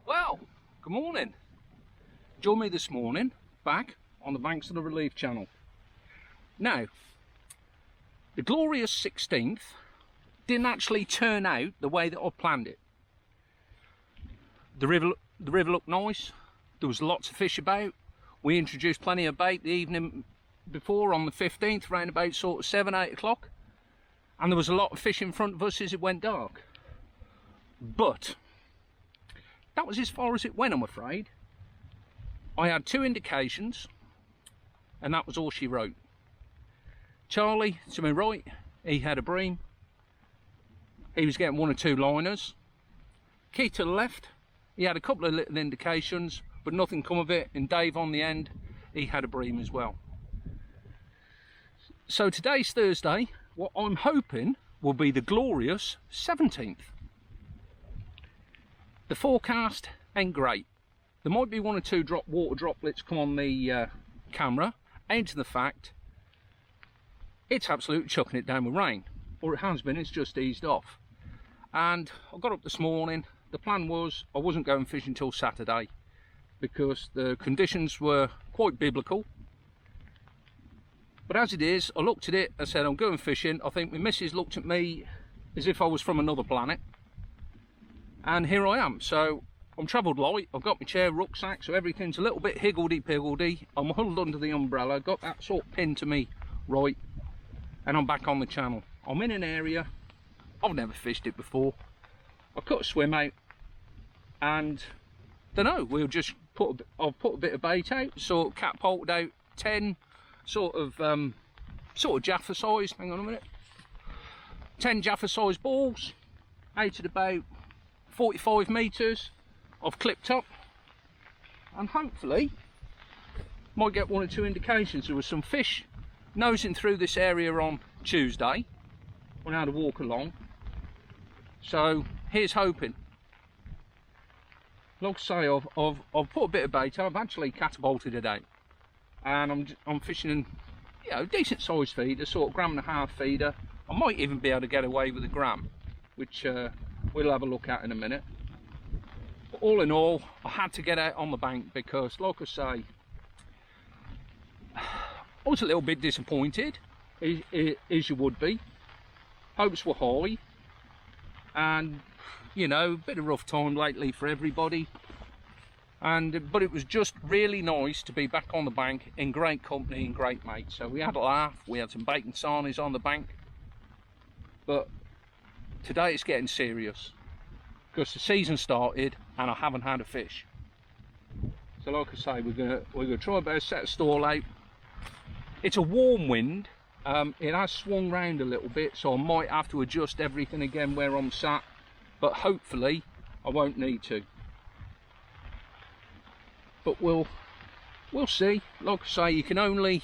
Well, good morning. Join me this morning back on the banks of the Relief Channel. Now, the glorious 16th didn't actually turn out the way that I planned it. The river looked nice. There was lots of fish about. We introduced plenty of bait the evening before on the 15th, around about sort of 7-8 o'clock, and there was a lot of fish in front of us as it went dark. But that was as far as it went, I'm afraid. I had 2 indications, and that was all she wrote. Charlie, to my right, he had a bream. He was getting 1 or 2 liners. Keith to the left, he had a couple of little indications, but nothing come of it. And Dave on the end, he had a bream as well. So today's Thursday. What I'm hoping will be the glorious 17th. The forecast ain't great. There might be 1 or 2 water droplets come on the camera, and to the fact it's absolutely chucking it down with rain, or it has been. It's just eased off. And I got up this morning. The plan was I wasn't going fishing until Saturday because the conditions were quite biblical. But as it is, I looked at it, I said I'm going fishing. I think my missus looked at me as if I was from another planet. And here I am. So I'm travelled light. I've got my chair, rucksack, so everything's a little bit higgledy-piggledy. I'm huddled under the umbrella, got that sort of pinned to me right, and I'm back on the channel. I'm in an area, I've never fished it before. I cut a swim out, and don't know, we'll just I've put a bit of bait out, sort of catapulted out 10 sort of Jaffa size, hang on a minute, 10 Jaffa size balls out at about 45 metres. I've clipped up, and hopefully might get 1 or 2 indications. There was some fish nosing through this area on Tuesday when I had to walk along, so here's hoping. Like I say, I've put a bit of bait. I've actually catapulted it out, and I'm fishing in, you know, decent sized feeder, sort of 1.5 gram feeder. I might even be able to get away with a gram, which we'll have a look at in a minute. But all in all, I had to get out on the bank because, like I say, I was a little bit disappointed, as you would be. Hopes were high, and you know, a bit of rough time lately for everybody. But it was just really nice to be back on the bank in great company and great mates. So we had a laugh, we had some bacon sarnies on the bank. But today it's getting serious because the season started and I haven't had a fish. So like I say, we're gonna try about set a stall out. It's a warm wind. It has swung round a little bit, so I might have to adjust everything again where I'm sat, but hopefully I won't need to. But we'll see. Like I say, you can only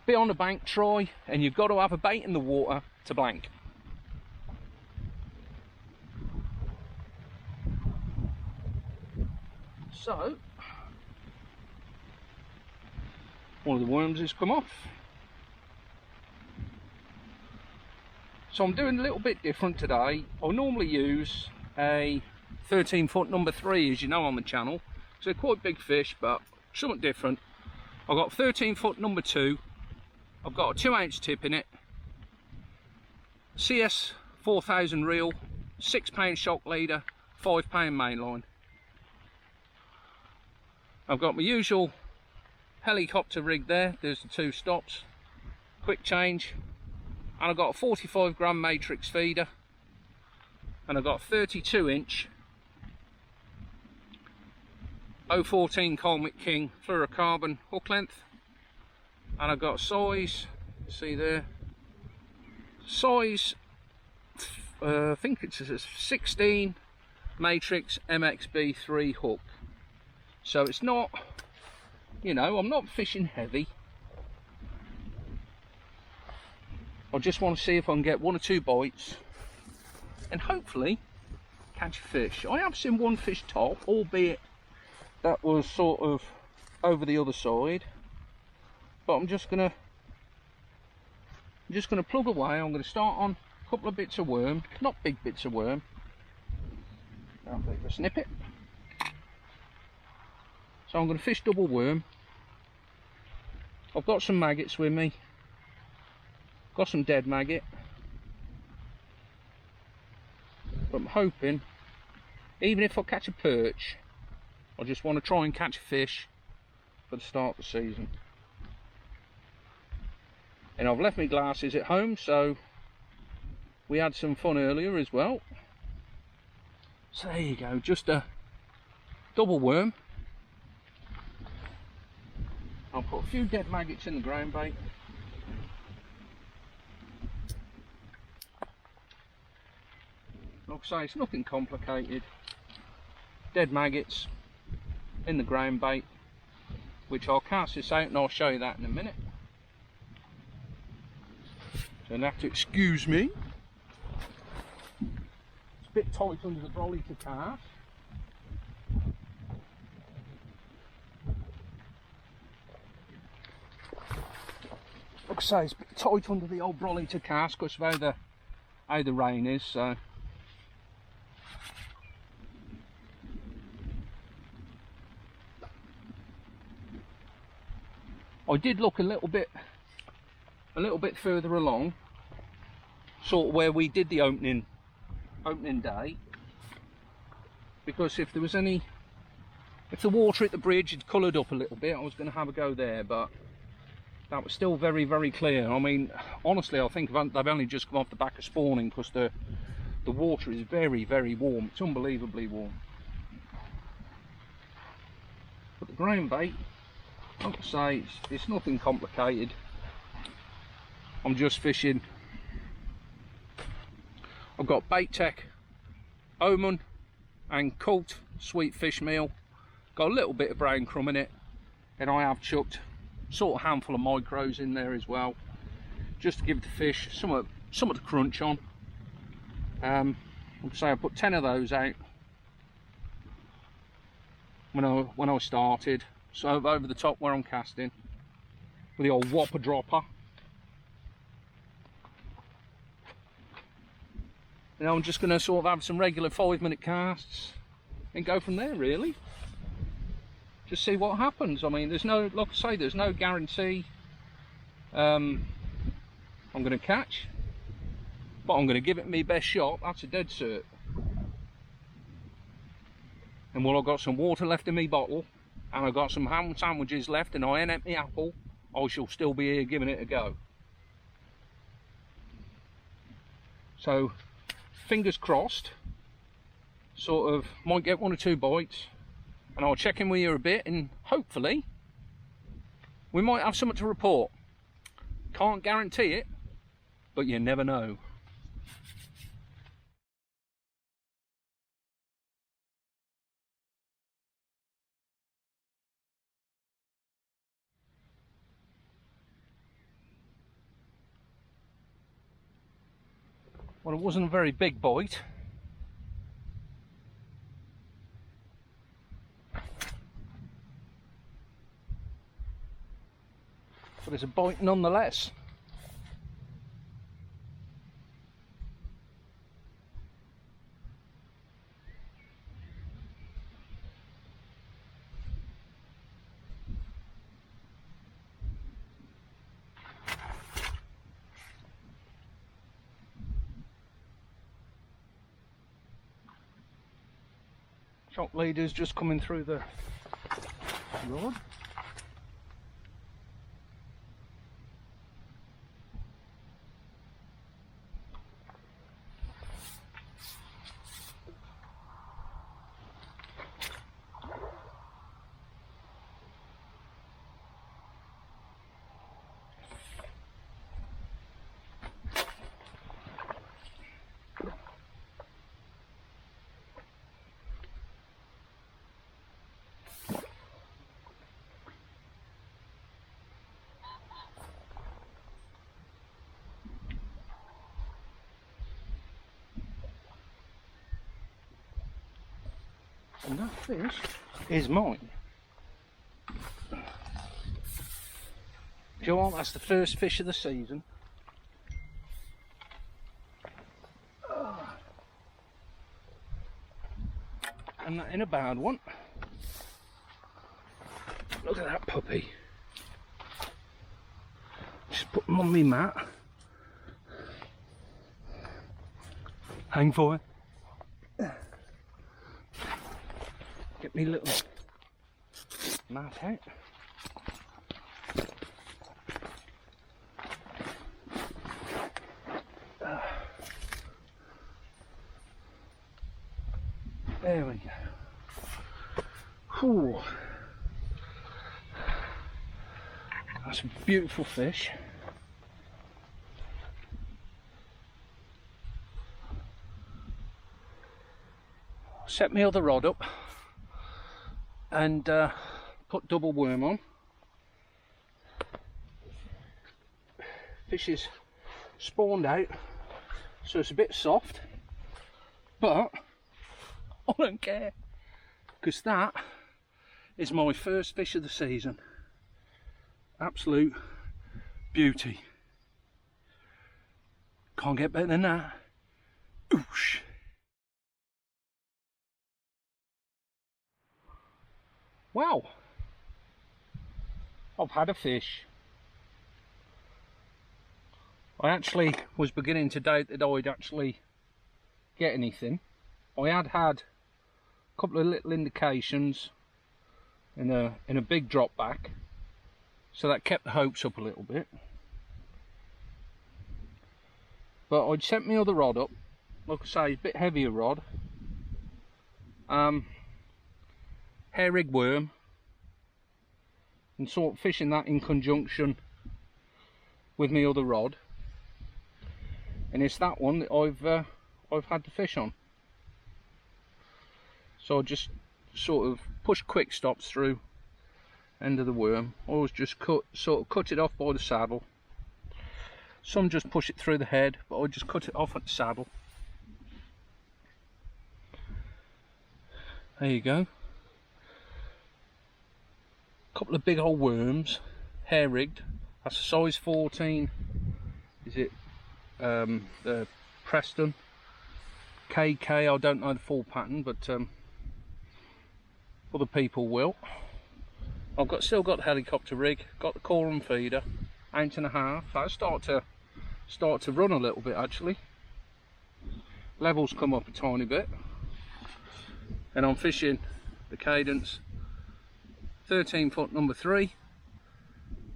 be on the bank, try, and you've got to have a bait in the water to blank. So one of the worms has come off. So I'm doing a little bit different today. I normally use a 13-foot number 3, as you know, on the channel. So they're quite big fish, but something different. I've got 13-foot number 2. I've got a 2-ounce tip in it. CS 4000 reel, 6-pound shock leader, 5-pound mainline. I've got my usual helicopter rig there. There's the 2 stops. Quick change. And I've got a 45 gram matrix feeder, and I've got 32-inch 014 Colmic King fluorocarbon hook length, and I've got size, see there, size, I think it's a 16 matrix MXB3 hook. So it's not, you know, I'm not fishing heavy. I just want to see if I can get 1 or 2 bites and hopefully catch a fish. I have seen 1 fish top, albeit that was sort of over the other side, but I'm just gonna plug away. I'm gonna start on a couple of bits of worm, not big bits of worm, I'll leave a snippet. So I'm going to fish double worm. I've got some maggots with me. Got some dead maggot. But I'm hoping, even if I catch a perch, I just want to try and catch a fish for the start of the season. And I've left my glasses at home, so we had some fun earlier as well. So there you go, just a double worm. I'll put a few dead maggots in the ground bait. Like I say, it's nothing complicated. Dead maggots in the ground bait, which I'll cast this out and I'll show you that in a minute. So you'll have to excuse me. It's a bit tight under the brolly to cast. Like I say, it's a bit tight under the old brolly to cast because of how the rain is. So I did look a little bit further along, sort of where we did the opening day, because if the water at the bridge had coloured up a little bit, I was going to have a go there, but that was still very, very clear. I mean, honestly, I think they've only just come off the back of spawning, because the water is very, very warm. It's unbelievably warm. But the ground bait, like I say, it's nothing complicated. I'm just fishing. I've got Bait Tech Omen and Cult sweet fish meal. Got a little bit of brown crumb in it, and I have chucked sort of handful of micros in there as well, just to give the fish some of the crunch on. Like I say, I put 10 of those out when I started, so over the top where I'm casting with the old whopper dropper. You know, I'm just going to sort of have some regular 5-minute casts and go from there, really. Just see what happens. I mean, there's no, like I say, there's no guarantee I'm going to catch, but I'm going to give it my best shot. That's a dead cert. And while I've got some water left in my bottle, and I've got some ham sandwiches left, and I ain't at my apple, I shall still be here giving it a go. So, fingers crossed, sort of might get 1 or 2 bites, and I'll check in with you a bit, and hopefully we might have something to report. Can't guarantee it, but you never know. Well, it wasn't a very big bite. But it's a bite nonetheless. Shop leaders just coming through the rod. And that fish is mine. Do you know what? That's the first fish of the season. and that ain't a bad one. Look at that puppy. Just put him on me mat. Hang for it. Get me little mat out. There we go. Whew. That's a beautiful fish. Set my other rod up and put double worm on. Fish is spawned out, so it's a bit soft, but I don't care, because that is my first fish of the season. Absolute beauty. Can't get better than that. Oosh. Wow, I've had a fish. I actually was beginning to doubt that I'd actually get anything. I had a couple of little indications in a big drop back, so that kept the hopes up a little bit. But I'd set my other rod up, like I say, a bit heavier rod. Hair rig worm, and sort of fishing that in conjunction with my other rod, and it's that one that I've had the fish on. So I just sort of push quick stops through end of the worm. Always just sort of cut it off by the saddle. Some just push it through the head, but I just cut it off at the saddle. There you go. Couple of big old worms, hair rigged. That's a size 14. Is it the Preston KK? I don't know the full pattern, but other people will. I've still got the helicopter rig, got the corum feeder, 8.5. I start to run a little bit actually. Levels come up a tiny bit, and I'm fishing the Cadence 13 foot number 3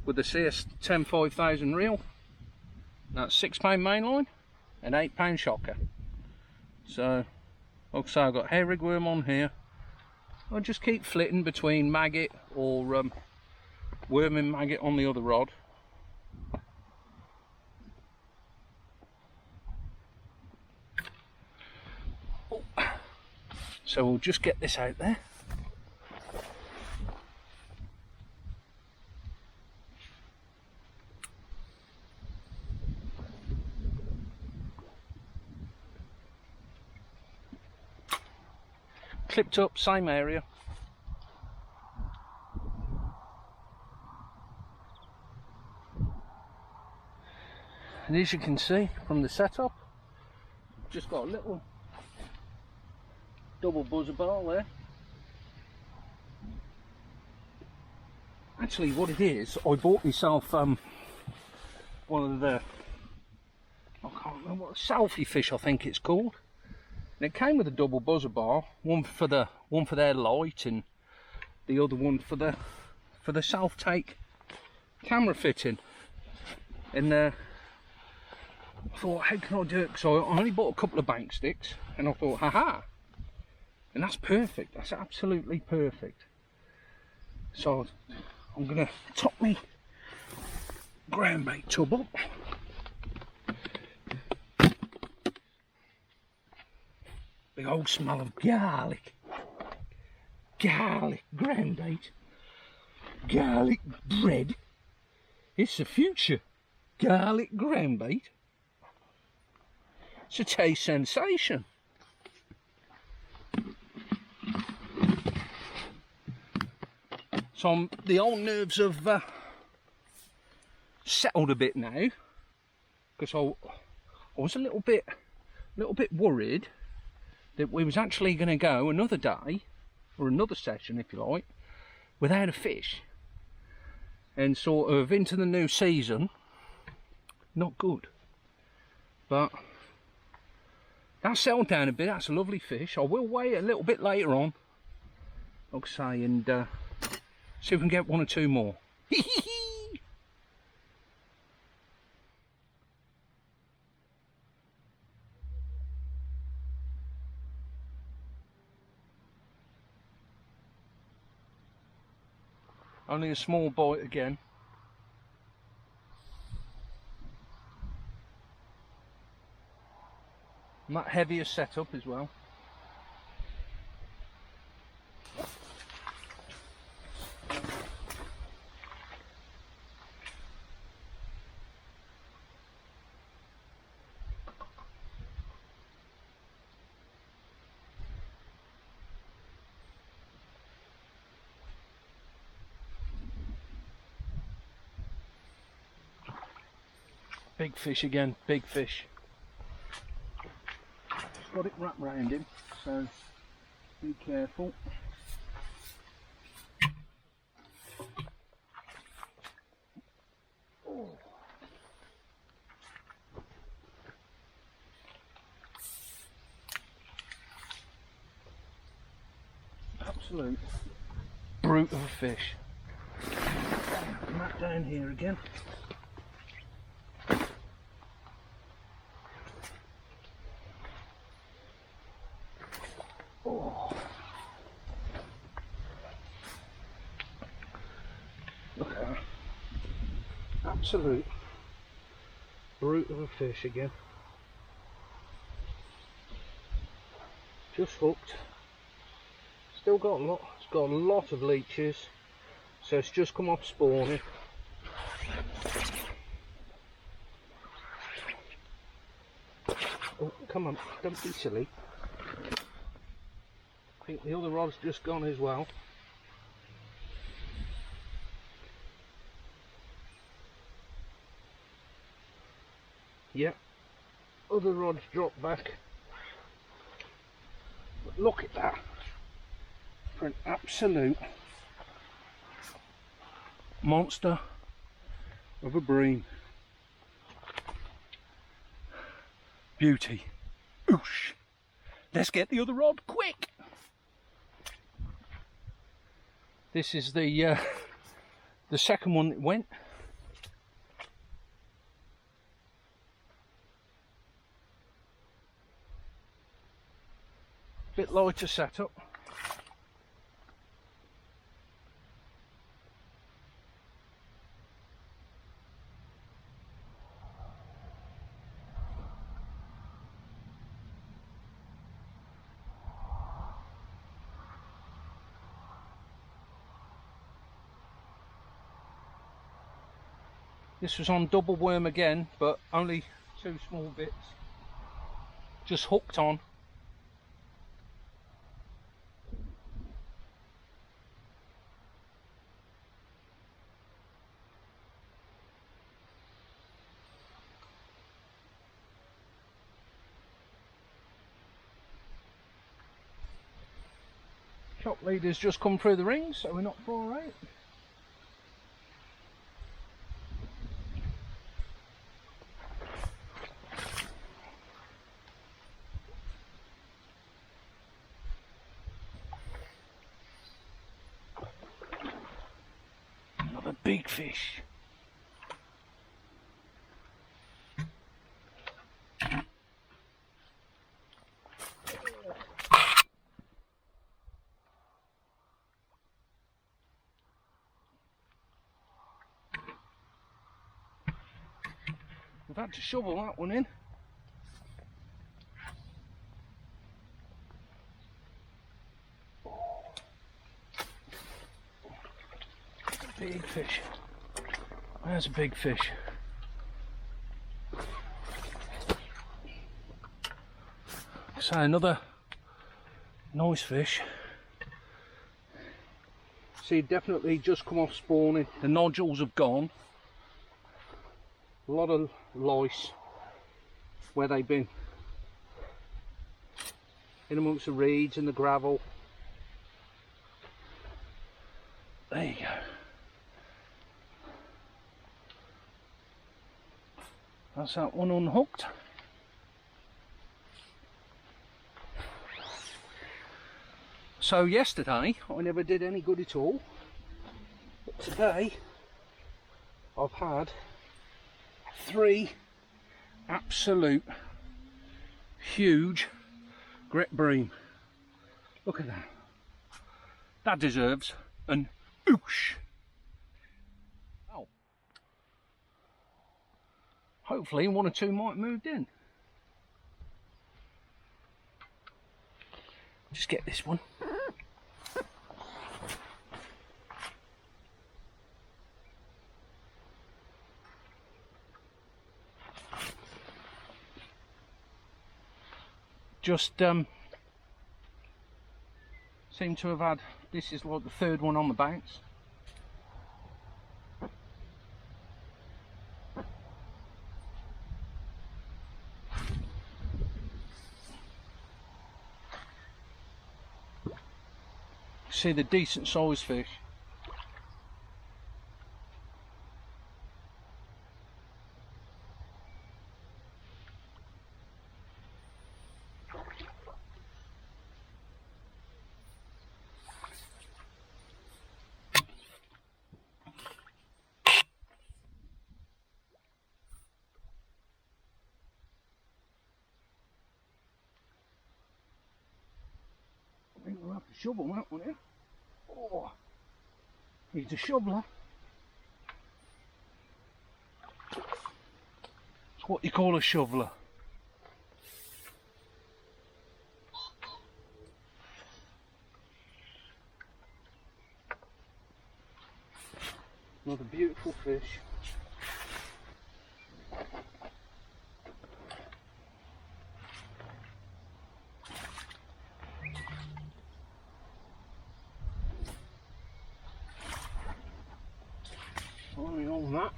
with the CS10 5000 reel. That's 6 pound mainline and 8 pound shocker. So like I say, I've got hair rig worm on here. I'll just keep flitting between maggot or worm and maggot on the other rod. Oh. So we'll just get this out there. Clipped up, same area. And as you can see from the setup, just got a little double buzzer bar there. Actually what it is, I bought myself one of the, I can't remember what, selfie fish I think it's called. And it came with a double buzzer bar, one for their light and the other one for the self-take camera fitting. And I thought, how can I do it? So I only bought a couple of bank sticks, and I thought, haha, and that's perfect. That's absolutely perfect. So I'm gonna top me ground bait tub up. Big old smell of garlic. Garlic ground bait. Garlic bread. It's the future. Garlic ground bait. It's a taste sensation. So the old nerves have settled a bit now, because I was a little bit worried that we was actually going to go another day, or another session if you like, without a fish. And sort of into the new season, not good. But that settled down a bit. That's a lovely fish. I will weigh it a little bit later on, like I say, and see if we can get one or two more. Only a small bite again. And that heavier setup as well. Big fish again, big fish. Got it wrapped round him, so be careful. Oh. Absolute brute of a fish. Wrap down here again. Oh. Look at that. Absolute brute of a fish again. Just hooked. Still got a lot. It's got a lot of leeches. So it's just come off spawning. Oh, come on, don't be silly. I think the other rod's just gone as well. Yep, other rod's dropped back. But look at that, for an absolute monster of a bream. Beauty. Oosh. Let's get the other rod quick. This is the second one that went. Bit lighter setup. This was on double worm again, but only 2 small bits. Just hooked on. Chop leader's just come through the ring, so we're not far out. Another big fish. We've had to shovel that one in. Big fish. There's a big fish. So another nice fish. See, definitely just come off spawning. The nodules have gone. A lot of lice where they've been. in amongst the reeds and the gravel. There you go. That's that one unhooked. So yesterday I never did any good at all, but today I've had 3 absolute huge gret bream. Look at that. That deserves an oosh. Well, hopefully 1 or 2 might have moved in. Just get this one. Just seem to have had, this is like the 3rd one on the bounce. See the decent sized fish. I think we'll have to shovel that one in. Oh, needs a shoveler. It's what you call a shoveler. Another beautiful fish. Sorry on that.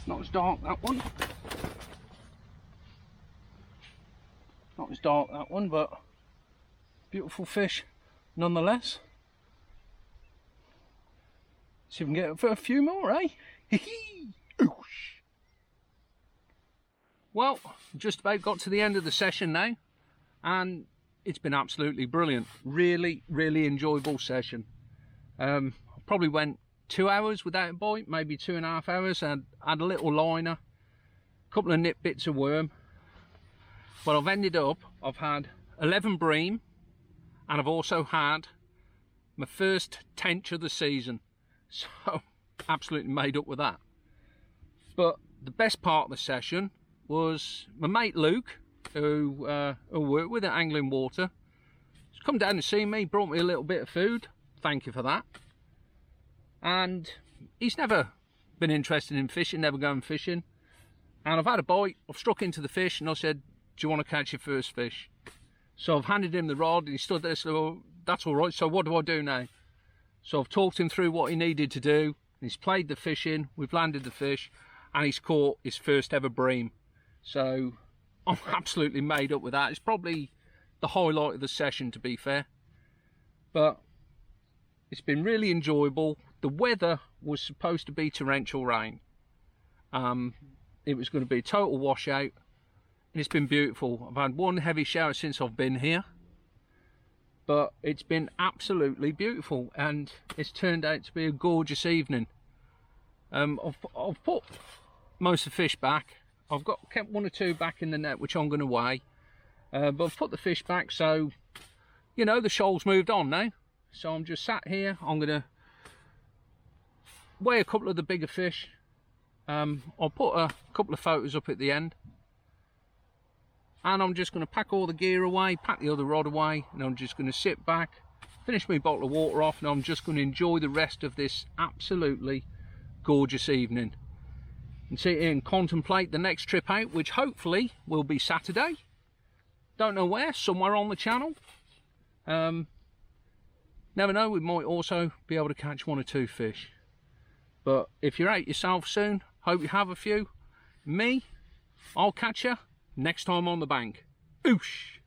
Not as dark, that one. Not as dark, that one, but beautiful fish nonetheless. See if we can get for a few more, eh? Well, just about got to the end of the session now, and it's been absolutely brilliant. Really, really enjoyable session. Probably went 2 hours without a bite, maybe 2.5 hours, and had a little liner, a couple of nip bits of worm. But I've ended up, I've had 11 bream, and I've also had my first tench of the season. So, absolutely made up with that. But the best part of the session was my mate Luke, who I work with at Angling Water. He's come down to see me, brought me a little bit of food. Thank you for that. And he's never been interested in fishing, never going fishing. And I've had a bite, I've struck into the fish, and I said, do you want to catch your first fish? So I've handed him the rod, and he stood there and said, well, that's all right, so what do I do now? So I've talked him through what he needed to do. He's played the fish in, we've landed the fish, and he's caught his first ever bream. So I'm absolutely made up with that. It's probably the highlight of the session, to be fair. But it's been really enjoyable. The weather was supposed to be torrential rain. It was going to be a total washout, and it's been beautiful. I've had one heavy shower since I've been here, but it's been absolutely beautiful, and it's turned out to be a gorgeous evening. I've put most of the fish back. I've kept 1 or 2 back in the net, which I'm going to weigh, but I've put the fish back, so you know the shoal's moved on now. So I'm just sat here. I'm going to weigh a couple of the bigger fish. I'll put a couple of photos up at the end. and I'm just going to pack all the gear away, pack the other rod away, and I'm just going to sit back, finish my bottle of water off, and I'm just going to enjoy the rest of this absolutely gorgeous evening and sit here and contemplate the next trip out, which hopefully will be Saturday. Don't know where, somewhere on the channel. Never know, we might also be able to catch 1 or 2 fish. But if you're out yourself soon, hope you have a few. Me, I'll catch you next time on the bank. Oosh!